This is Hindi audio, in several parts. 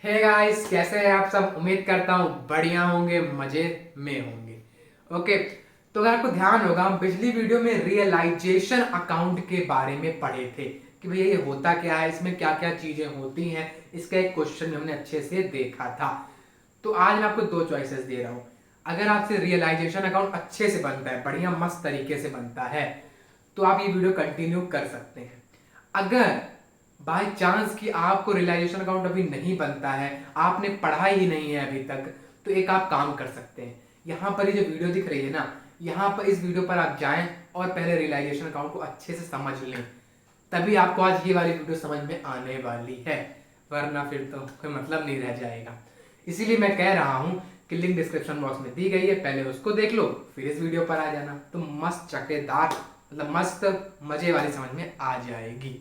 हे गाइस, कैसे हैं आप सब। उम्मीद करता हूँ बढ़िया होंगे, मजे में होंगे। ओके, तो अगर आपको ध्यान होगा, हम पिछली वीडियो में रियलाइजेशन अकाउंट के बारे में पढ़े थे कि भैया ये होता क्या है, इसमें क्या क्या चीजें होती हैं। इसका एक क्वेश्चन हमने अच्छे से देखा था। तो आज मैं आपको दो चॉइसेस दे रहा हूँ। अगर आपसे रियलाइजेशन अकाउंट अच्छे से बनता है, बढ़िया मस्त तरीके से बनता है, तो आप ये वीडियो कंटिन्यू कर सकते हैं। अगर बाय चांस कि आपको रियलाइजेशन अकाउंट अभी नहीं बनता है, आपने पढ़ा ही नहीं है अभी तक, तो एक आप काम कर सकते हैं। यहाँ पर ये जो वीडियो दिख रही है ना, यहाँ पर इस वीडियो पर आप जाएं और पहले रियलाइजेशन अकाउंट को अच्छे से समझ लें। तभी आपको आज ये वाली वीडियो समझ में आने वाली है, वरना फिर तो कोई मतलब नहीं रह जाएगा। इसीलिए मैं कह रहा हूँ कि लिंक डिस्क्रिप्शन बॉक्स में दी गई है, पहले उसको देख लो, फिर इस वीडियो पर आ जाना। तो मस्त चटेदार, मतलब मस्त मजे वाली समझ में आ जाएगी।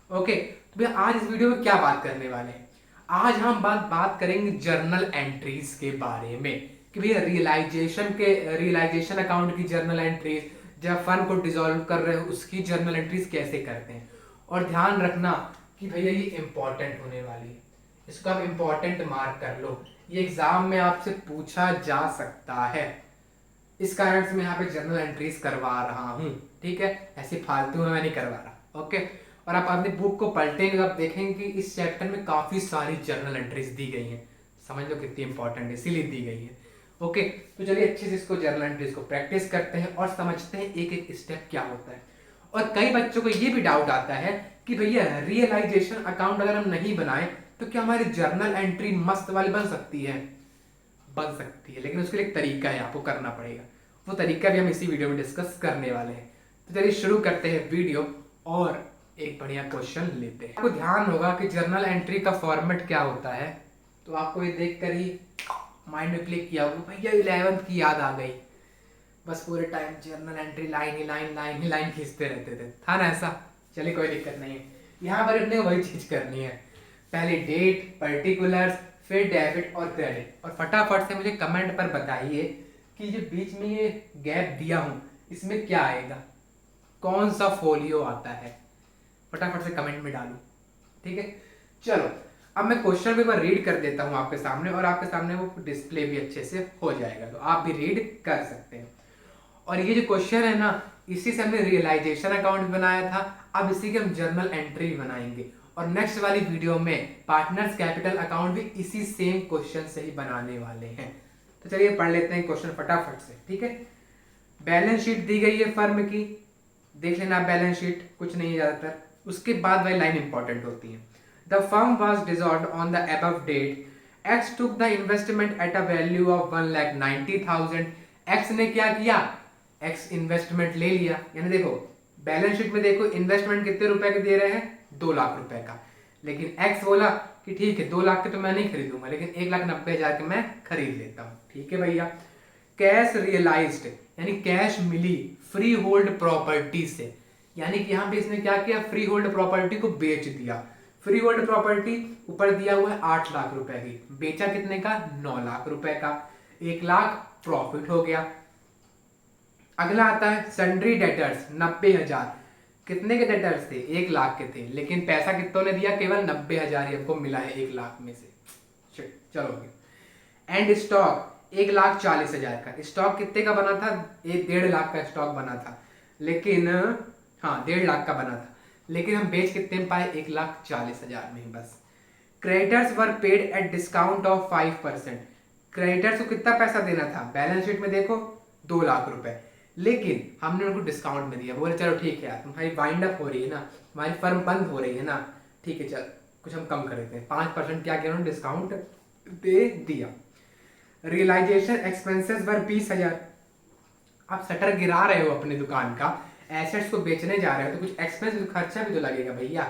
ओके, तो भैया आज इस वीडियो में क्या बात करने वाले हैं। आज हम बात करेंगे जर्नल एंट्रीज के बारे में कि भैया रियलाइजेशन अकाउंट की जर्नल एंट्रीज, जब फंड को डिसॉल्व कर रहे हो उसकी जर्नल एंट्रीज कैसे करते हैं। और ध्यान रखना कि भैया ये इंपॉर्टेंट होने वाली है, इसको आप इंपॉर्टेंट मार्क कर लो। ये एग्जाम में आपसे पूछा जा सकता है, इस कारण से मैं यहाँ पे जर्नल एंट्रीज करवा रहा हूँ। ठीक है, ऐसे फालतू में मैं नहीं करवा रहा। ओके, और आप अपनी बुक को पलटेंगे तो आप देखेंगे कि इस चैप्टर में काफी सारी जर्नल एंट्रीज दी गई हैं। समझ लो कितनी इंपॉर्टेंट है, इसीलिए दी गई है। ओके, तो चलिए अच्छे से इसको जर्नल एंट्रीज को प्रैक्टिस करते हैं और समझते हैं एक एक स्टेप क्या होता है। और कई बच्चों को ये भी डाउट आता है कि भैया रियलाइजेशन अकाउंट अगर हम नहीं बनाए तो क्या हमारी जर्नल एंट्री मस्त वाली बन सकती है। बन सकती है, लेकिन उसके लिए एक तरीका है, आपको करना पड़ेगा। वो तरीका भी हम इसी वीडियो में डिस्कस करने वाले हैं। तो चलिए शुरू करते हैं वीडियो और एक बढ़िया क्वेश्चन लेते हैं। आपको ध्यान होगा कि जर्नल एंट्री का फॉर्मेट क्या होता है, तो आपको ये देखकर ही माइंड में क्लिक किया होगा भैया 11th की याद आ गई। बस पूरे टाइम जर्नल एंट्री लाइन ही लाइन खींचते रहते थे, था ना ऐसा। चलिए कोई दिक्कत नहीं है, यहाँ पर अपने वही चीज करनी है। पहले डेट, पर्टिकुलर्स, फिर डेबिट और क्रेडिट। और फटाफट से मुझे कमेंट पर बताइए कि जो बीच में ये गैप दिया हूं इसमें क्या आएगा, कौन सा फोलियो आता है। फटाफट से कमेंट में डालो। ठीक है, चलो अब मैं क्वेश्चन भी रीड कर देता हूं आपके सामने, और आपके सामने वो डिस्प्ले भी अच्छे से हो जाएगा, तो आप भी रीड कर सकते हैं। और ये जो क्वेश्चन है ना, इसी से हमने रियलाइजेशन अकाउंट बनाया था, अब इसी के हम जर्नल एंट्री बनाएंगे। और नेक्स्ट वाली वीडियो में पार्टनर्स कैपिटल अकाउंट भी इसी सेम क्वेश्चन से ही बनाने वाले हैं। तो चलिए पढ़ लेते हैं क्वेश्चन फटाफट से। ठीक है, बैलेंस शीट दी गई है फर्म की, देख लेना बैलेंस शीट, कुछ नहीं है ज्यादातर। उसके बाद वाली लाइन इंपॉर्टेंट होती है। The firm was dissolved on the above date, X took the investment at a value of 1,90,000। X ने क्या किया, एक्स इन्वेस्टमेंट ले लिया। यानी देखो बैलेंस शीट में देखो इन्वेस्टमेंट कितने रुपए के दे रहे हैं, 2 लाख रुपए का। लेकिन एक्स बोला कि ठीक है 2 लाख के तो मैं नहीं खरीदूंगा, लेकिन 1,90,000 के मैं खरीद लेता हूं। ठीक है भैया, कैश रियलाइज्ड यानी कैश मिली फ्री होल्ड प्रॉपर्टी से। यानी कि यहां पे इसने क्या किया, फ्री होल्ड प्रॉपर्टी को बेच दिया। फ्री होल्ड प्रॉपर्टी ऊपर दिया हुआ है 8 लाख रुपए की, बेचा कितने का, 9 लाख रुपए का। 1 लाख प्रॉफिट हो गया। अगला आता है सन्ड्री डेटर्स 90,000। कितने के डेटर्स थे, 1 लाख के थे, लेकिन पैसा कितनों ने दिया, केवल 90,000 ही हमको मिला है 1 लाख में से। चलो, एंड स्टॉक 1,40,000 का। स्टॉक कितने का बना था, 1.5 लाख का स्टॉक बना था, लेकिन हाँ 1.5 लाख का बना था, लेकिन हम बेच कितने में पाए, 1,40,000 में ही बस। Creditors were paid at discount of 5%। Creditors को कितना पैसा देना था, बैलेंस शीट में देखो 2 लाख रुपए, लेकिन हमने उनको डिस्काउंट में दिया। बोले चलो ठीक है यार, तुम्हारी वाइंड अप हो रही है ना, हमारी फर्म बंद हो रही है ना, ठीक है चल कुछ हम कम कर देते हैं। 5% क्या किया उन्होंने, डिस्काउंट दे दिया। रियलाइजेशन एक्सपेंसेस वर 20,000। आप शटर गिरा रहे हो अपनी दुकान का, एसेट्स को बेचने जा रहे हो, तो कुछ एक्सपेंस खर्चा भी तो लगेगा भैया।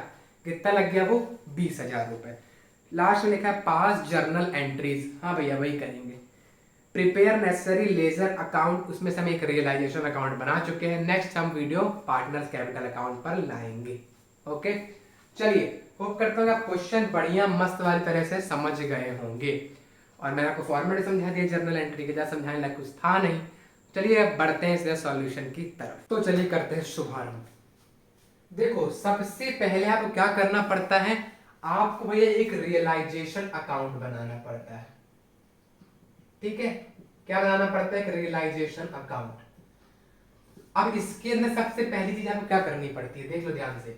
कितना लग गया वो, 20,000 रुपए। लास्ट में लिखा है पास जर्नल एंट्रीज, हाँ भैया वही करेंगे। प्रिपेयर नेसेसरी लेजर अकाउंट, उसमें से हम एक रियलाइजेशन अकाउंट बना चुके हैं। नेक्स्ट हम वीडियो पार्टनर्स कैपिटल अकाउंट पर लाएंगे। ओके, चलिए होप करता हूँ आप क्वेश्चन बढ़िया मस्त वाली तरह से समझ गए होंगे। और मैंने आपको फॉर्मेट समझा दिया जर्नल एंट्री के, जैसा समझाने लायक कुछ था नहीं। चलिए अब बढ़ते हैं इसके सॉल्यूशन की तरफ। तो चलिए करते हैं शुभारंभ। देखो सबसे पहले आपको क्या करना पड़ता है, आपको भैया एक रियलाइजेशन अकाउंट बनाना पड़ता है। ठीक है, क्या बनाना पड़ता है? एक रियलाइजेशन अकाउंट। अब इसके अंदर सबसे पहली चीज आपको क्या करनी पड़ती है, देख लो ध्यान से।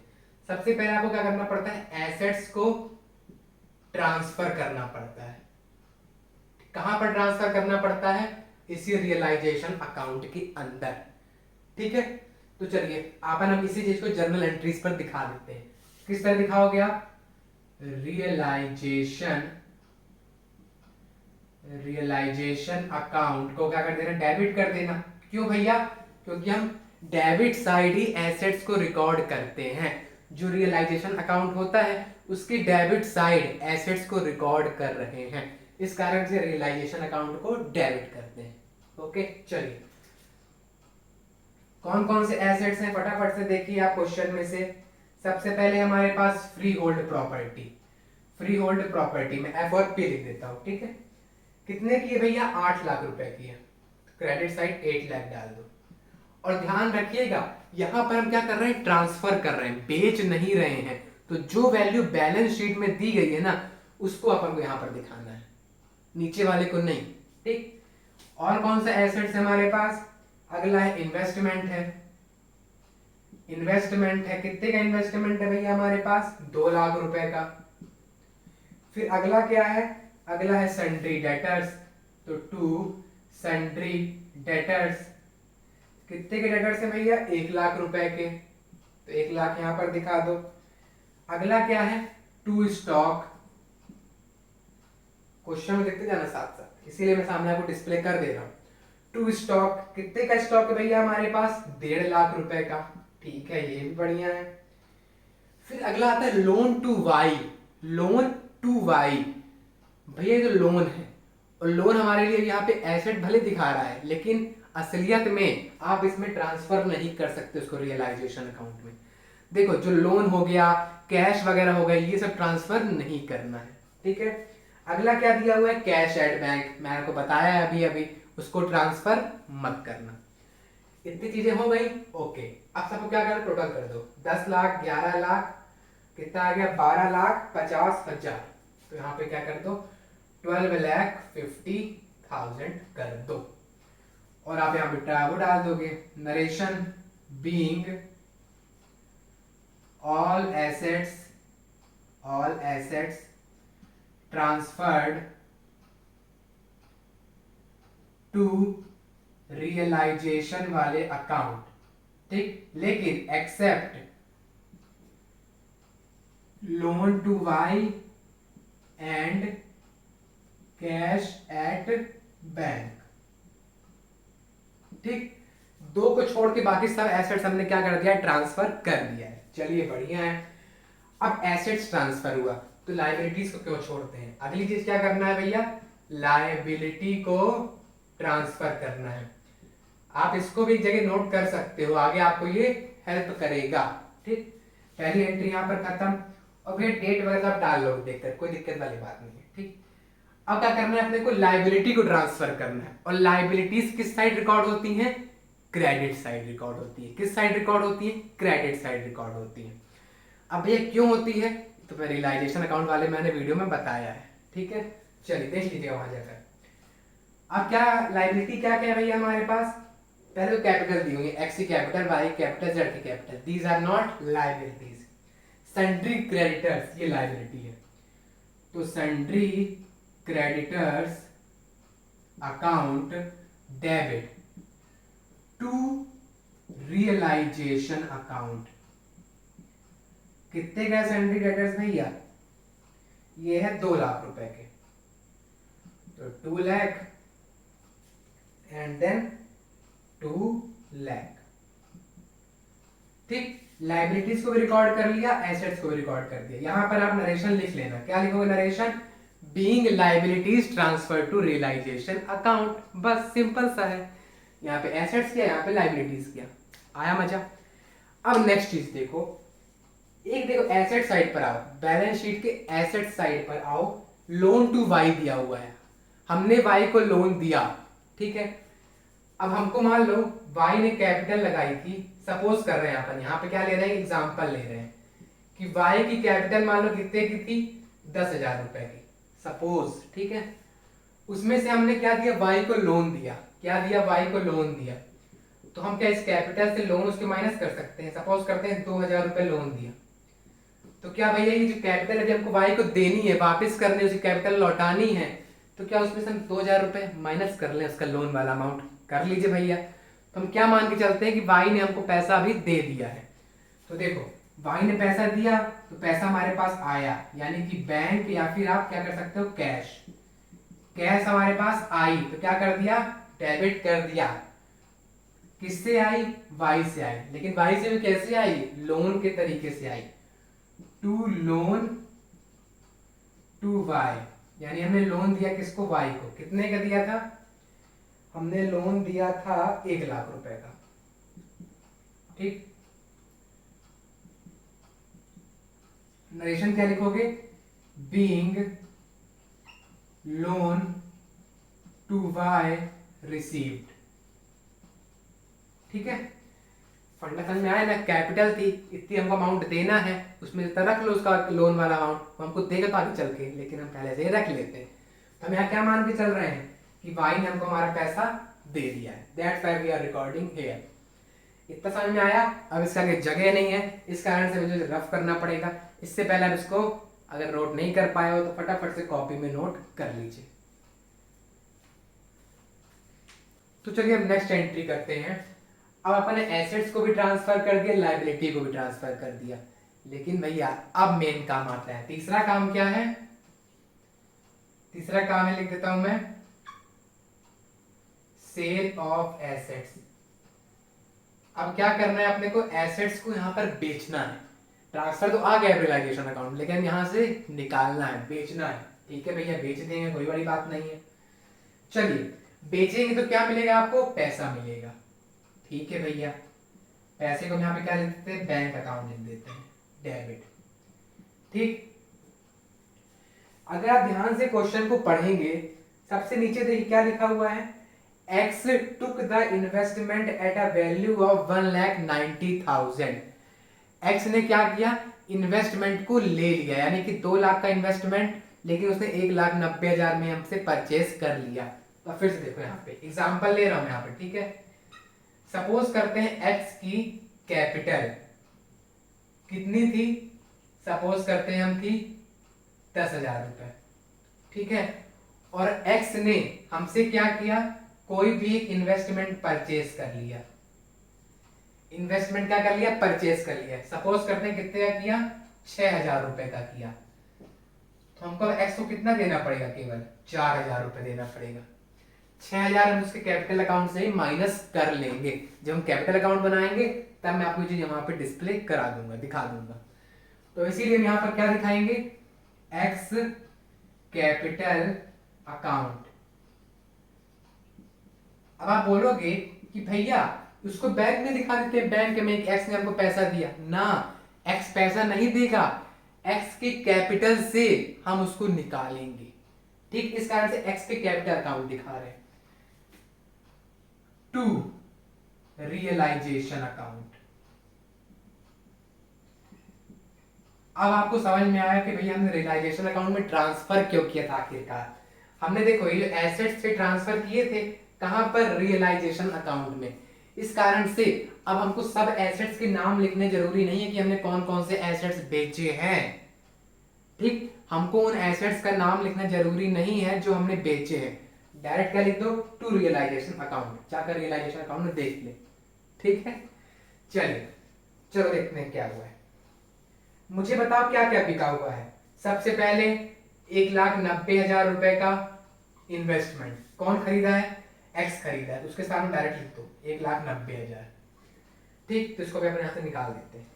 सबसे पहले आपको क्या करना पड़ता है? एसेट्स को ट्रांसफर करना पड़ता है। कहां पर ट्रांसफर करना पड़ता है? इसी रियलाइजेशन अकाउंट के अंदर। ठीक है, तो चलिए अपन हम इसी चीज को जर्नल एंट्रीज पर दिखा देते हैं। किस तरह दिखाओगे आप? रियलाइजेशन अकाउंट को क्या कर देना? डेबिट कर देना। क्यों भैया? क्योंकि हम डेबिट साइड ही एसेट्स को रिकॉर्ड करते हैं। जो रियलाइजेशन अकाउंट होता है उसकी डेबिट साइड एसेट्स को रिकॉर्ड कर रहे हैं, इस कारण से रियलाइजेशन अकाउंट को डेबिट करते हैं। ओके, चलिए कौन कौन से एसेट्स हैं फटाफट से देखिए आप क्वेश्चन में से। सबसे पहले हमारे पास freehold property. Freehold property में एफ और पी लिख देता हूं। ठीक है, कितने की है भैया? 8 लाख रुपए की है। क्रेडिट साइड 8 लाख डाल दो। और ध्यान रखिएगा यहां पर हम क्या कर रहे हैं? ट्रांसफर कर रहे हैं, बेच नहीं रहे हैं। तो जो वैल्यू बैलेंस शीट में दी गई है ना, उसको अपन को यहां पर दिखाना है, नीचे वाले को नहीं। ठीक, और कौन सा एसेट्स है हमारे पास? अगला है इन्वेस्टमेंट है। इन्वेस्टमेंट है, कितने का इन्वेस्टमेंट है भैया हमारे पास? 2 लाख रुपए का। फिर अगला क्या है? अगला है सन्ड्री डेटर्स। तो 2 सन्ड्री डेटर्स। कितने के डेटर्स है भैया? 1 लाख रुपए के। तो 1 लाख यहां पर दिखा दो। अगला क्या है? 2 स्टॉक। क्वेश्चन में देखते जाना साथ साथ, इसीलिए मैं सामने आपको डिस्प्ले कर दे रहा हूं। 2 स्टॉक, कितने का स्टॉक है भैया हमारे पास? 1.5 लाख रुपए का। ठीक है, ये भी बढ़िया है। फिर अगला आता है loan to Y. Loan to Y, भैया ये जो लोन है, और लोन हमारे लिए यहाँ पे एसेट भले दिखा रहा है, लेकिन असलियत में आप इसमें ट्रांसफर नहीं कर सकते उसको रियलाइजेशन अकाउंट में। देखो जो लोन हो गया, कैश वगैरह हो गया, ये सब ट्रांसफर नहीं करना है। ठीक है, अगला क्या दिया हुआ है? Cash at bank. मैंने आपको बताया है अभी अभी, उसको ट्रांसफर मत करना। इतनी चीजें हो गई। ओके, अब सबको क्या करना? टोटल कर दो। 10 लाख, 11 लाख, कितना आ गया? 12,50,000। तो यहाँ पे क्या कर दो? 12,50,000 कर दो। और आप यहाँ पे वो डाल दोगे, narration being all assets transferred to realisation वाले अकाउंट। ठीक, लेकिन except loan to Y and cash at bank. ठीक, 2 को छोड़ के बाकी सब एसेट्स हमने क्या कर दिया? ट्रांसफर कर दिया है। चलिए बढ़िया है। अब एसेट्स ट्रांसफर हुआ तो लायबिलिटीज को क्यों छोड़ते हैं? अगली चीज क्या करना है भैया? लायबिलिटी को ट्रांसफर करना है। आप इसको भी एक जगह नोट कर सकते हो, आगे आपको ये हेल्प करेगा। ठीक, पहली एंट्री यहां पर खत्म। और फिर डेट वगैरह आप डाल लो देखकर, कोई दिक्कत वाली बात नहीं है। ठीक, अब क्या करना है? अपने को लायबिलिटी को ट्रांसफर करना है। और लायबिलिटीज किस साइड रिकॉर्ड होती हैं? क्रेडिट साइड रिकॉर्ड होती है। किस साइड रिकॉर्ड होती है? क्रेडिट साइड रिकॉर्ड होती है। अब ये क्यों होती है? तो फिर रियलाइजेशन अकाउंट वाले मैंने वीडियो में बताया है। ठीक है, चलिए देख लीजिएगा वहां जाकर। अब क्या लायबिलिटी क्या क्या है भैया हमारे पास? पहले तो कैपिटल दी हुई है, एक्स की कैपिटल, वाई कैपिटल, जेड की capital. These are not liabilities. Sundry creditors, ये लायबिलिटी है। तो sundry creditors account debit to realisation account. कितने का सन्ड्री क्रेडिटर्स भैया? ये है 2 लाख रुपए के। तो 2 लाख एंड देन 2 लाख। ठीक, लाइबिलिटीज को भी रिकॉर्ड कर लिया, एसेट्स को भी रिकॉर्ड कर दिया। यहां पर आप नरेशन लिख लेना। क्या लिखोगे narration? Being liabilities transfer to realisation account. बस सिंपल सा है। यहाँ पे एसेट्स किया, यहाँ पे लाइबिलिटीज किया। आया मजा? अब नेक्स्ट चीज देखो, एक देखो एसेट साइड पर आओ, बैलेंस शीट के एसेट साइड पर आओ। लोन टू वाई दिया हुआ है, हमने वाई को लोन दिया। ठीक है, अब हमको मान लो वाई ने कैपिटल लगाई थी, सपोज कर रहे हैं अपन, यहाँ पे क्या ले रहे हैं? एग्जाम्पल ले रहे हैं कि वाई की कैपिटल मान लो कितने की थी, 10,000 रुपए की सपोज, ठीक है। उसमें से हमने क्या दिया, वाई को लोन दिया। क्या दिया, वाई को लोन दिया। तो हम क्या इस कैपिटल से लोन उसके माइनस कर सकते हैं। सपोज करते हैं 2,000 रुपए लोन दिया, तो क्या भैया ये जो कैपिटल अभी हमको वाई को देनी है, वापस करनी है, उसी कैपिटल लौटानी है, तो क्या उसमें से हम 2,000 रुपए माइनस कर लें उसका लोन वाला अमाउंट। कर लीजिए भैया। तो हम क्या मान के चलते हैं कि वाई ने हमको पैसा अभी दे दिया है। तो देखो वाई ने पैसा दिया तो पैसा हमारे पास आया, यानी कि बैंक या फिर आप क्या कर सकते हो कैश। कैश हमारे पास आई तो क्या कर दिया, डेबिट कर दिया। किससे आई, वाई से आई। लेकिन वाई से भी कैसे आई, लोन के तरीके से आई। टू लोन टू वाई, यानी हमने लोन दिया किसको, वाई को। कितने का दिया था, हमने लोन दिया था 1,00,000 रुपए का, ठीक। नरेशन क्या लिखोगे, being loan to Y received, ठीक है। फंडा समझ में आया ना, कैपिटल थी इतनी हमको अमाउंट देना है, उसमें जितना रख लो उसका लोन वाला अमाउंट, वो हमको देगा तो आगे चल के, लेकिन हम पहले से ही रख लेते हैं। तो हम यहाँ क्या मान के चल रहे हैं कि वाई ने हमको हमारा पैसा दे दिया है। That's why we are recording here. इतना समझ में आया। अब इसका आगे जगह नहीं है, इस कारण से मुझे रफ करना पड़ेगा। इससे पहले आप इसको अगर नोट नहीं कर पाए हो तो फटाफट से कॉपी में नोट कर लीजिए। तो चलिए अब नेक्स्ट एंट्री करते हैं। अब अपने एसेट्स को भी ट्रांसफर कर दिया, लायबिलिटी को भी ट्रांसफर कर दिया, लेकिन भैया अब मेन काम आता है। तीसरा काम क्या है, तीसरा काम है, लिख देता हूं मैं, सेल ऑफ एसेट्स। अब क्या करना है अपने को, एसेट्स को यहां पर बेचना है। ट्रांसफर तो आ गया रियलाइजेशन अकाउंट, लेकिन यहां से निकालना है, बेचना है। ठीक है भैया, बेच देंगे, कोई बड़ी बात नहीं है। चलिए बेचेंगे तो क्या मिलेगा आपको, पैसा मिलेगा। ठीक है भैया, पैसे को यहाँ पे क्या लिख देते हैं, बैंक अकाउंट लिख देते हैं, डेबिट। ठीक। अगर आप ध्यान से क्वेश्चन को पढ़ेंगे, सबसे नीचे देखिए क्या लिखा हुआ है, x took the investment at a value of 1,90,000। X ने क्या किया, इन्वेस्टमेंट को ले लिया, यानी कि 2,00,000 का इन्वेस्टमेंट, लेकिन उसने 1,90,000 में हमसे परचेस कर लिया। तो फिर से देखो यहाँ पे एग्जांपल ले रहा हूं यहाँ पे, ठीक है। सपोज करते हैं एक्स की कैपिटल कितनी थी, सपोज करते हैं हम थी 10,000 रुपए, ठीक है। और एक्स ने हमसे क्या किया, कोई भी एक इन्वेस्टमेंट परचेस कर लिया। इन्वेस्टमेंट क्या कर लिया, परचेस कर लिया। सपोज करते हैं कितने का किया, 6,000 रुपए का किया। तो हमको एक्स को कितना देना पड़ेगा, केवल 4,000 रुपए देना पड़ेगा। 6,000 हम उसके कैपिटल अकाउंट से ही माइनस कर लेंगे। जब हम कैपिटल अकाउंट बनाएंगे तब मैं आपको चीज यहाँ पे डिस्प्ले करा दूंगा, दिखा दूंगा। तो इसीलिए हम यहाँ पर क्या दिखाएंगे, एक्स कैपिटल अकाउंट। अब आप बोलोगे कि भैया उसको बैंक में दिखा देते हैं, बैंक में एक्स ने हमको पैसा दिया ना, एक्स पैसा नहीं देगा, एक्स के कैपिटल से हम उसको निकालेंगे। ठीक, इस कारण से एक्स के कैपिटल अकाउंट दिखा रहे हैं। To realisation account. अब आपको समझ में आया कि भैया हमने रियलाइजेशन अकाउंट में ट्रांसफर क्यों किया था आखिरकार। हमने देखो ये जो एसेट्स से ट्रांसफर किए थे कहां पर, रियलाइजेशन अकाउंट में। इस कारण से अब हमको सब एसेट्स के नाम लिखने जरूरी नहीं है कि हमने कौन कौन से एसेट्स बेचे हैं। ठीक, हमको उन एसेट्स का नाम लिखना जरूरी नहीं है जो हमने बेचे हैं। डायरेक्ट क्या लिख दो, टू रियलाइजेशन अकाउंट, जाकर रियलाइजेशन अकाउंट में देख ले। ठीक है, चलिए चलो देखते हैं क्या हुआ है। मुझे बताओ क्या क्या बिका हुआ है। सबसे पहले 1,90,000 रुपए का इन्वेस्टमेंट कौन खरीदा है, एक्स खरीदा है, उसके सामने डायरेक्ट लिख दो 1,90,000। ठीक, तो इसको भी अपने यहां से निकाल देते हैं।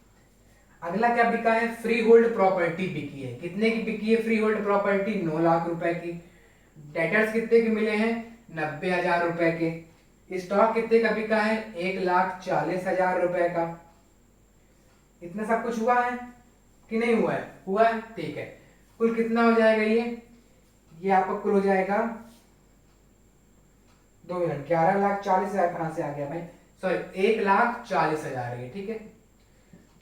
अगला क्या बिका है, फ्री होल्ड प्रॉपर्टी बिकी है। कितने की बिकी है फ्री होल्ड प्रॉपर्टी, 9,00,000 रुपए की। डेटर्स कितने के मिले हैं, 90,000 रुपए के। स्टॉक कितने का बिका है, 1,40,000 रुपए का। इतना सब कुछ हुआ है कि नहीं हुआ है, हुआ है, ठीक है। कुल कितना हो जाएगा ये आपका कुल हो जाएगा 2 मिनट, 11,40,000 कहां से आ गया भाई, सॉरी 1,40,000 है, ठीक है।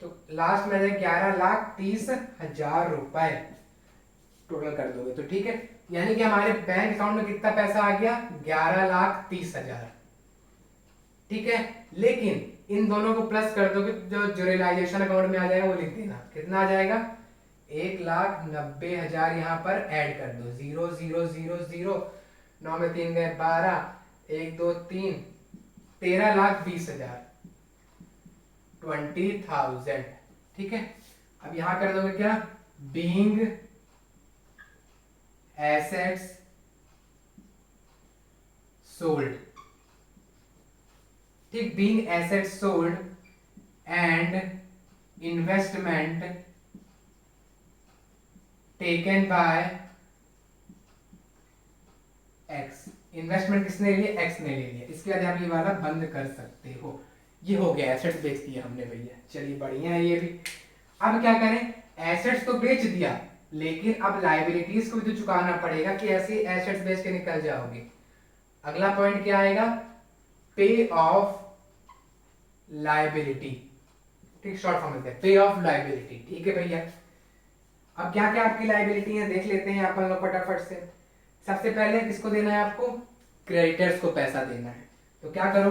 तो लास्ट में 11,30,000 रुपए टोटल कर दोगे तो ठीक है। यानी कि हमारे बैंक अकाउंट में कितना पैसा आ गया, 11,30,000। ठीक है, लेकिन इन दोनों को प्लस कर दोगे जो रियलाइजेशन अकाउंट में आ जाएगा वो लिख देना, कितना आ जाएगा, 1,90,000 यहाँ पर ऐड कर दो, 0 0 0 0, 9 में 3 गए 12, 1 2 3, 13,20,000, 20,000। ठीक है, अब यहां कर दोगे क्या, बीइंग एसेट्स सोल्ड। ठीक, being assets sold and investment taken by x. Investment किसने ले लिया, एक्स ने ले लिया। इसके बाद आप ये वाला बंद कर सकते हो। ये हो गया, एसेट्स बेच दिया हमने भैया, चलिए बढ़िया है ये भी। अब क्या करें, एसेट्स तो बेच दिया, लेकिन अब लायबिलिटीज को भी तो चुकाना पड़ेगा कि ऐसे एसेट्स बेच के निकल जाओगे। अगला पॉइंट क्या आएगा, पे ऑफ लायबिलिटी। ठीक, शॉर्ट फॉर्म में पे ऑफ लायबिलिटी। ठीक है भैया, अब क्या क्या आपकी लायबिलिटी है देख लेते हैं अपन लोग फटाफट से। सबसे पहले किसको देना है आपको, क्रेडिटर्स को पैसा देना है। तो क्या करो,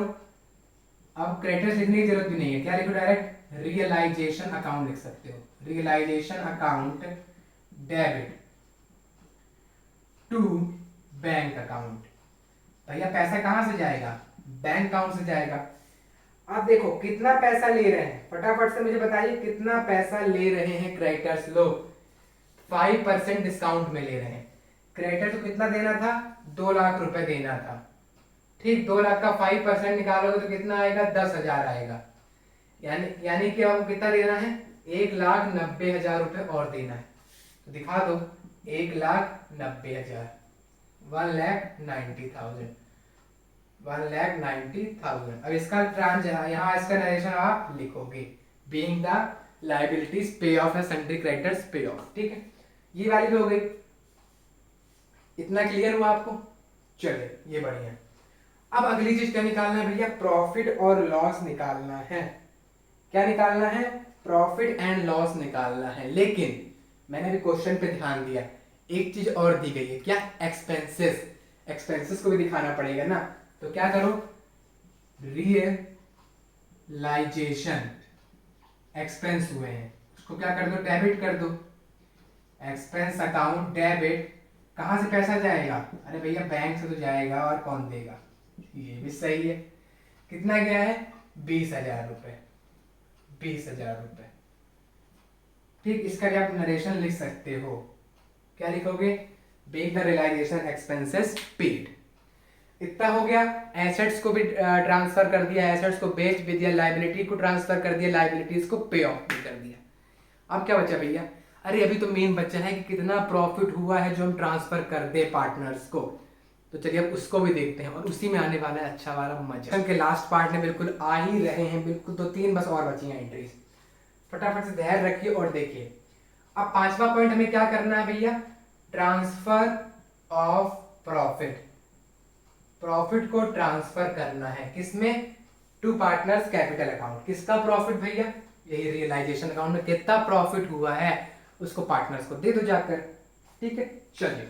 अब क्रेडिटर्स लिखने की जरूरत भी नहीं है, क्या लिखो, डायरेक्ट रियलाइजेशन अकाउंट लिख सकते हो। Realisation account debit to bank account. भैया पैसा कहां से जाएगा, बैंक अकाउंट से जाएगा। अब देखो कितना पैसा ले रहे हैं, फटाफट से मुझे बताइए कितना पैसा ले रहे हैं क्रेडिटर्स लोग। 5% डिस्काउंट में ले रहे हैं। क्रेडिटर को कितना देना था, 2 लाख रुपए देना था। ठीक, 2 लाख का 5% निकालोगे तो कितना आएगा, 10,000 आएगा। यानी कि आपको कितना देना है, 1,90,000 रुपए और देना है। तो दिखा दो, 1,90,000, 1,90,000, 1,90,000। अब इसका यहाँ इसका नरेशन आप लिखोगे, बीइंग द लायबिलिटीज पे ऑफ है, सन्ड्री क्रेडिटर्स पे ऑफ। ठीक है, ये वाली भी हो गई। इतना क्लियर हुआ आपको, चलिए ये बढ़िया। अब अगली चीज क्या निकालना है भैया, प्रॉफिट और लॉस निकालना है। क्या निकालना है, प्रॉफिट एंड लॉस निकालना है। लेकिन मैंने भी क्वेश्चन पे ध्यान दिया, एक चीज और दी गई है, क्या, एक्सपेंसेस। एक्सपेंसेस को भी दिखाना पड़ेगा ना। तो क्या करो, रियलाइजेशन एक्सपेंस हुए हैं, उसको क्या कर दो, डेबिट कर दो। एक्सपेंस अकाउंट डेबिट, कहां से पैसा जाएगा, अरे भैया बैंक से तो जाएगा, और कौन देगा, ये भी सही है। कितना गया है, 20,000 रुपए, 20,000 रुपए। ठीक, इसका क्या आप नरेशन लिख सकते हो, क्या लिखोगे, being the realisation expenses paid. इतना हो गया। एसेट्स को भी ट्रांसफर कर दिया, एसेट्स को बेच भी दिया, लायबिलिटी को ट्रांसफर कर दिया, लायबिलिटीज को पे ऑफ भी कर दिया। अब क्या बचा भैया, अरे अभी तो मेन बच्चा है कि कितना प्रॉफिट हुआ है जो हम ट्रांसफर कर दे पार्टनर्स को। तो चलिए अब उसको भी देखते हैं, और उसी में आने वाला है अच्छा वाला मजा। के लास्ट पार्ट में बिल्कुल आ ही रहे हैं, बिल्कुल 2-3 बस और बची हैं एंट्रीज। फटाफट से ध्यान रखिए और देखिए। अब 5वां पॉइंट हमें क्या करना है भैया, ट्रांसफर ऑफ प्रॉफिट। प्रॉफिट को ट्रांसफर करना है किसमें, टू पार्टनर्स कैपिटल अकाउंट। किसका प्रॉफिट भैया, यही रियलाइजेशन अकाउंट में कितना प्रॉफिट हुआ है उसको पार्टनर्स को दे दो जाकर। ठीक है, चलिए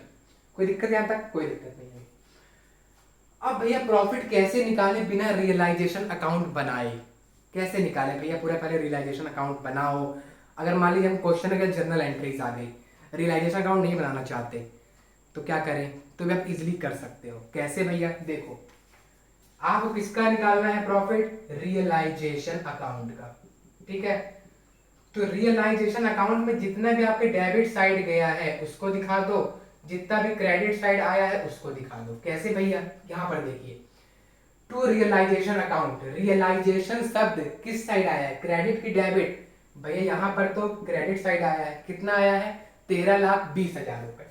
कोई दिक्कत यहां तक, कोई दिक्कत नहीं है। अब भैया प्रॉफिट कैसे निकाले बिना रियलाइजेशन अकाउंट बनाए, कैसे निकाले भैया, पूरा पहले रियलाइजेशन अकाउंट बनाओ। अगर मान लीजिए हम क्वेश्चन अगर जर्नल एंट्रीज आ गई, रियलाइजेशन अकाउंट नहीं बनाना चाहते तो क्या करें, तो भी आप इजिली कर सकते हो। कैसे भैया, देखो आपको किसका निकालना है प्रॉफिट, रियलाइजेशन अकाउंट का। ठीक है, तो रियलाइजेशन अकाउंट में जितना भी आपके डेबिट साइड गया है उसको दिखा दो, जितना भी क्रेडिट साइड आया है उसको दिखा दो। कैसे भैया, यहां पर देखिए, टू रियलाइजेशन अकाउंट, रियलाइजेशन शब्द किस साइड आया है, क्रेडिट की डेबिट। भैया यहां पर तो क्रेडिट साइड आया है, कितना आया है, 13,20,000 रुपए।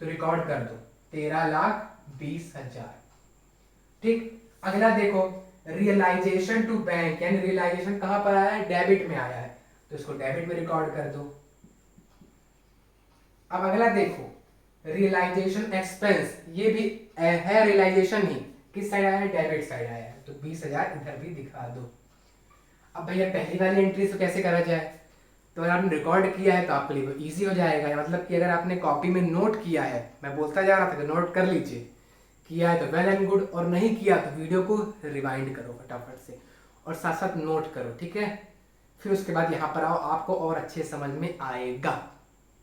तो रिकॉर्ड कर दो 13,20,000। ठीक, अगला देखो, रियलाइजेशन टू बैंक, यानी रियलाइजेशन कहां पर आया है, डेबिट में आया है, तो इसको डेबिट में रिकॉर्ड कर दो। अब अगला देखो, रियलाइजेशन एक्सपेंस, ये भी है रियलाइजेशन ही, किस साइड आया है, डेबिट साइड आया है, तो 20,000 इधर भी दिखा दो। अब भैया पहली वाली एंट्री से कैसे करा जाए, तो अगर आपने रिकॉर्ड किया है तो आपके लिए वो ईजी हो जाएगा। मतलब कि अगर आपने कॉपी में नोट किया है, मैं बोलता जा रहा था कि नोट कर लीजिए, किया है तो वेल एंड गुड, और नहीं किया तो वीडियो को रिवाइंड करो फटाफट से और साथ साथ नोट करो, ठीक है। फिर उसके बाद यहाँ पर आओ, आपको और अच्छे समझ में आएगा।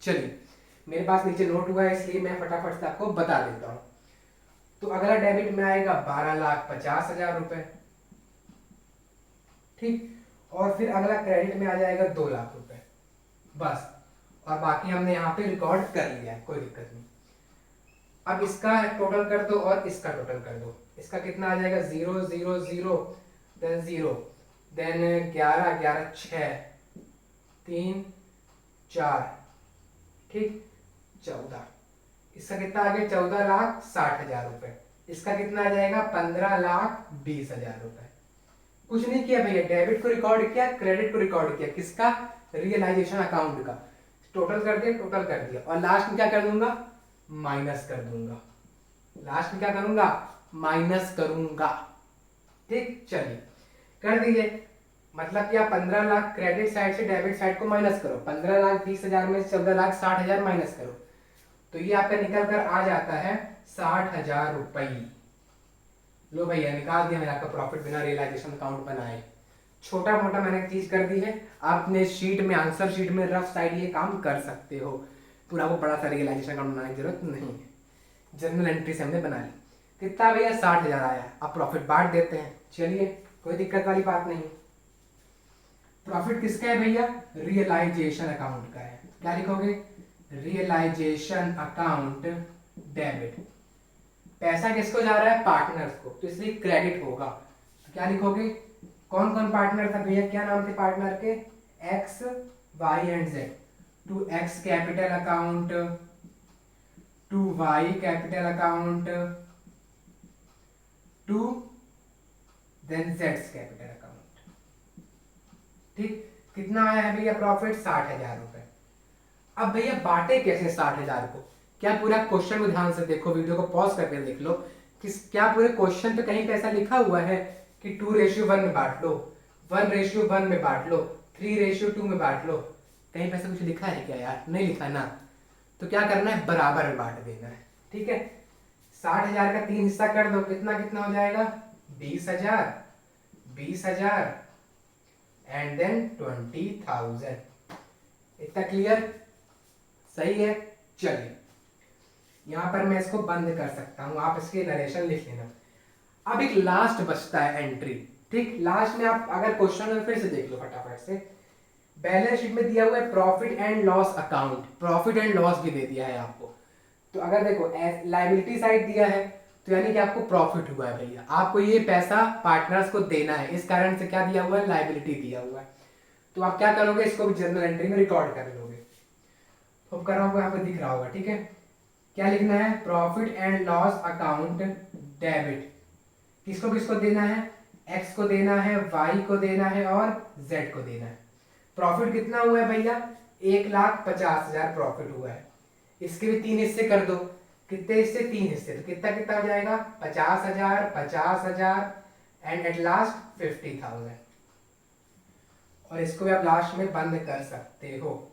चलिए, मेरे पास नीचे नोट हुआ है इसलिए मैं फटाफट से आपको बता देता हूँ। तो अगला डेबिट में आएगा 12,50,000 रुपए, ठीक। और फिर अगला क्रेडिट में आ जाएगा 2 लाख रुपए, बस। और बाकी हमने यहाँ पे रिकॉर्ड कर लिया है, कोई दिक्कत नहीं। अब इसका टोटल कर दो और इसका टोटल कर दो। इसका कितना आ जाएगा, 0 0 0 देन 0 देन 11 11 6 3 4, ठीक, 14। इसका कितना आ गया, 14,60,000 रुपए। इसका कितना आ जाएगा, 15,20,000 रुपए। कुछ नहीं किया भैया, डेबिट को रिकॉर्ड किया, क्रेडिट को रिकॉर्ड किया, किसका, रियलाइजेशन अकाउंट का। टोटल कर दिया, टोटल कर दिया, और लास्ट में क्या कर दूंगा, माइनस कर दूंगा। लास्ट में क्या करूंगा, माइनस करूंगा, ठीक। चलिए कर दीजिए। मतलब कि आप 15 लाख क्रेडिट साइड से डेबिट साइड को माइनस करो, 15,20,000 में से 14,60,000 माइनस करो, तो ये आपका निकल कर आ जाता है 60,000 रुपये। लो भैया, निकाल दिया मैंने आपका प्रॉफिट बिना रियलाइजेशन अकाउंट बनाए। छोटा मोटा मैंने एक चीज कर दी है, आप अपने शीट में, आंसर शीट में रफ साइड ये काम कर सकते हो। पूरा को बड़ा सा रियलाइजेशन अकाउंट बनाने की जरूरत नहीं है, जर्नल एंट्री से हमने बना ली। कितना भैया, 60,000 आया। अब प्रॉफिट बांट देते हैं, चलिए कोई दिक्कत वाली बात नहीं। प्रॉफिट किसका है भैया, रियलाइजेशन अकाउंट का है। क्या लिखोगे, रियलाइजेशन अकाउंट डेबिट। पैसा किसको जा रहा है, पार्टनर्स को, तो इसलिए क्रेडिट होगा। तो क्या लिखोगे, कौन कौन पार्टनर था भैया, क्या नाम थे पार्टनर के, X Y and Z. To X capital account, to Y capital account, to then जेड्स कैपिटल अकाउंट, ठीक। कितना आया है भैया प्रॉफिट, 60,000 रुपए। अब भैया बांटे कैसे 60,000 को, क्या पूरा क्वेश्चन को ध्यान से देखो, वीडियो को पॉज करके देख लो कि क्या पूरे क्वेश्चन पे कहीं पे ऐसा लिखा हुआ है कि 2:1 में बांट लो, 1:1 में बांट लो, 3:2 में बांट लो। कहीं पे ऐसा कुछ लिखा है क्या यार, नहीं लिखा ना। तो क्या करना है, बराबर में बांट देना है, ठीक है। 60,000 का 3 हिस्सा कर दो, कितना कितना हो जाएगा, 20,000 20,000 एंड देन 20,000। इतना क्लियर, सही है। चलिए यहां पर मैं इसको बंद कर सकता हूं, आप इसके नरेशन लिख लेना। अब एक लास्ट बचता है एंट्री, ठीक। लास्ट में आप अगर क्वेश्चन में फिर से देख लो फटाफट से, बैलेंस शीट में दिया हुआ है profit and loss account, profit and loss भी दे दिया है आपको। तो अगर देखो लायबिलिटी साइड दिया है, तो यानी कि आपको प्रॉफिट हुआ है भैया, आपको ये पैसा पार्टनर्स को देना है, इस कारण से क्या दिया हुआ है, लायबिलिटी दिया हुआ है। तो आप क्या करोगे, इसको भी जर्नल एंट्री में रिकॉर्ड कर लोगे। तो कर रहा हूँ, आपको दिख रहा होगा, ठीक है। क्या लिखना है, profit and loss account debit. किसको किसको देना है, एक्स को देना है, वाई को देना है और जेड को देना है। प्रॉफिट कितना हुआ है भैया, 1,50,000 प्रॉफिट हुआ है। इसके भी 3 हिस्से कर दो, कितने हिस्से, 3 हिस्से, तो कितना कितना हो जाएगा, 50,000 50,000 एंड एट लास्ट 50,000। और इसको भी आप लास्ट में बंद कर सकते हो,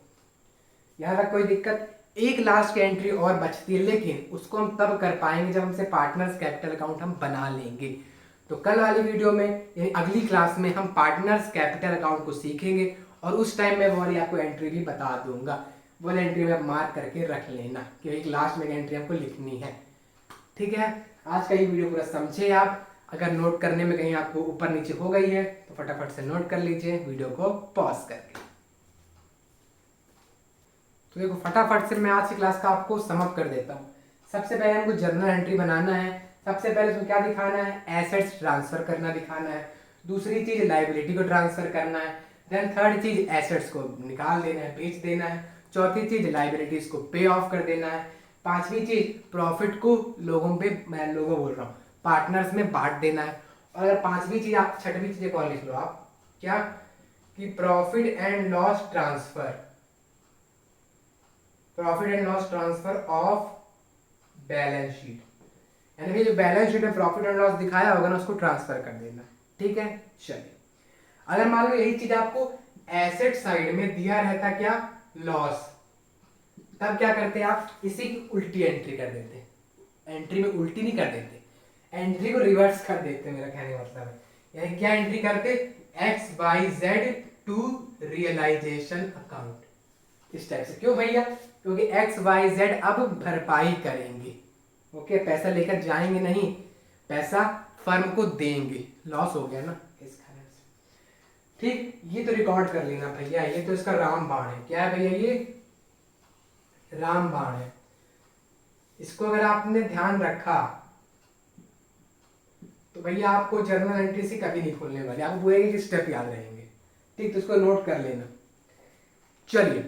यहां तक कोई दिक्कत। एक लास्ट की एंट्री और बचती है, लेकिन उसको हम तब कर पाएंगे जब हमसे पार्टनर्स कैपिटल अकाउंट हम बना लेंगे। तो कल वाली वीडियो में, यानी अगली क्लास में, हम पार्टनर्स कैपिटल अकाउंट को सीखेंगे और उस टाइम में वो वाली आपको एंट्री भी बता दूंगा। वो एंट्री में आप मार्क करके रख लेना कि एक लास्ट में एंट्री आपको लिखनी है, ठीक है। आज का ये वीडियो पूरा समझे आप। अगर नोट करने में कहीं आपको ऊपर नीचे हो गई है तो फटाफट से नोट कर लीजिए वीडियो को पॉज करके। तो देखो फटाफट से मैं आज की क्लास का आपको समअप कर देता हूँ। सबसे पहले हमको जर्नल एंट्री बनाना है। सबसे पहले इसमें क्या दिखाना है, एसेट्स ट्रांसफर करना दिखाना है। दूसरी चीज लाइबिलिटी को ट्रांसफर करना है। देन थर्ड चीज एसेट्स को निकाल देना है, बेच देना है। चौथी चीज लाइबिलिटीज को पे ऑफ कर देना है। पांचवी चीज प्रॉफिट को लोगों पे, मैं लोगों बोल रहा हूँ, पार्टनर्स में बांट देना है। और अगर पांचवी चीज, आप छठवीं चीज एक और लिख लो आप, क्या, कि profit and loss transfer, profit and loss transfer of balance sheet, यानी कि जो बैलेंस शीट में प्रॉफिट एंड लॉस दिखाया होगा ना, उसको ट्रांसफर कर देना, ठीक है। चलिए अगर मान लो यही चीज आपको एसेट साइड में दिया रहता क्या, लॉस, तब क्या करते आप, इसी की उल्टी एंट्री कर देते। एंट्री में उल्टी नहीं कर देते, एंट्री को रिवर्स कर देते, मेरा कहने का मतलब है। यानी क्या एंट्री करते, XYZ टू रियलाइजेशन अकाउंट, इस टाइप से। क्यों भैया, क्योंकि XYZ अब भरपाई करेंगे। ओके, पैसा लेकर जाएंगे नहीं, पैसा फर्म को देंगे, लॉस हो गया ना इस कारण से। ठीक, ये तो रिकॉर्ड कर लेना भैया, ये तो इसका रामबाण है। क्या है भैया, ये रामबाण है। इसको अगर आपने ध्यान रखा तो भैया आपको जर्नल एंट्री से कभी नहीं खोलने वाले, आपको पूरे एक स्टेप याद रहेंगे। ठीक, तो इसको नोट कर लेना। चलिए,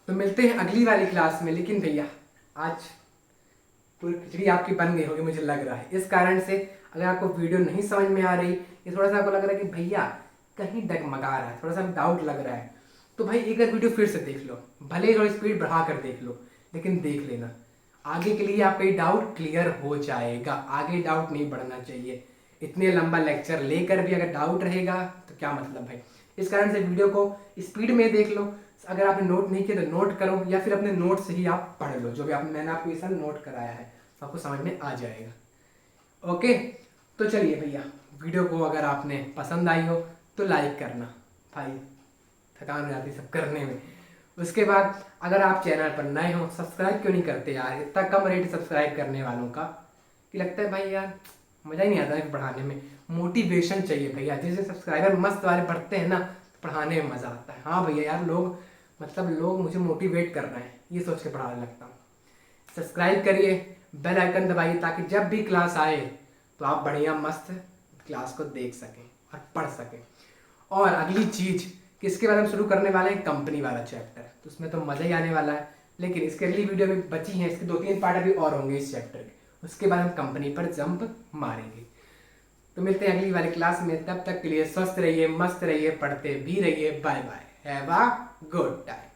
तो मिलते हैं अगली वाली क्लास में। लेकिन भैया आज पूरी खिचड़ी आपकी बन गई होगी मुझे लग रहा है, इस कारण से अगर आपको वीडियो नहीं समझ में आ रही, ये थोड़ा सा आपको लग रहा है कि भैया कहीं डगमगा रहा है, थोड़ा सा डाउट लग रहा है, तो भाई एक बार वीडियो फिर से देख लो, भले ही थोड़ी स्पीड बढ़ा कर देख लो, लेकिन देख लेना। आगे के लिए आपका ये डाउट क्लियर हो जाएगा, आगे डाउट नहीं बढ़ना चाहिए। इतने लंबा लेक्चर लेकर भी अगर डाउट रहेगा तो क्या मतलब भाई। इस कारण से वीडियो को स्पीड में देख लो, अगर आपने नोट नहीं किया तो नोट करो, या फिर अपने नोट से ही आप पढ़ लो, जो भी मैंने आपको ये सब नोट कराया है तो आपको समझ में आ जाएगा। ओके, तो चलिए भैया, वीडियो को अगर आपने पसंद आई हो तो लाइक करना भाई, थकान हो जाती सब करने में। उसके बाद अगर आप चैनल पर नए हो, सब्सक्राइब क्यों नहीं करते यार, इतना कम रेट सब्सक्राइब करने वालों का, कि लगता है भाई यार मज़ा ही नहीं आता है पढ़ाने में, मोटिवेशन चाहिए भैया। जैसे सब्सक्राइबर मस्त वाले बढ़ते हैं ना, पढ़ाने में मज़ा आता है। हाँ भैया यार, लोग मतलब लोग मुझे मोटिवेट कर रहे हैं, ये सोच के पढ़ाने लगता हूँ। सब्सक्राइब करिए, बेल आइकन दबाइए, ताकि जब भी क्लास आए तो आप बढ़िया मस्त क्लास को देख सकें और पढ़ सकें। और अगली चीज़ कि इसके बाद हम शुरू करने वाले हैं कंपनी वाला चैप्टर, तो उसमें तो मज़ा ही आने वाला है। लेकिन इसके अगली वीडियो में बची हैं, इसके 2-3 पार्ट अभी और होंगे इस चैप्टर के, उसके बाद हम कंपनी पर जंप मारेंगे। तो मिलते हैं अगली वाली क्लास में, तब तक के लिए स्वस्थ रहिए, मस्त रहिए, पढ़ते भी रहिए। Bye bye, have a good time.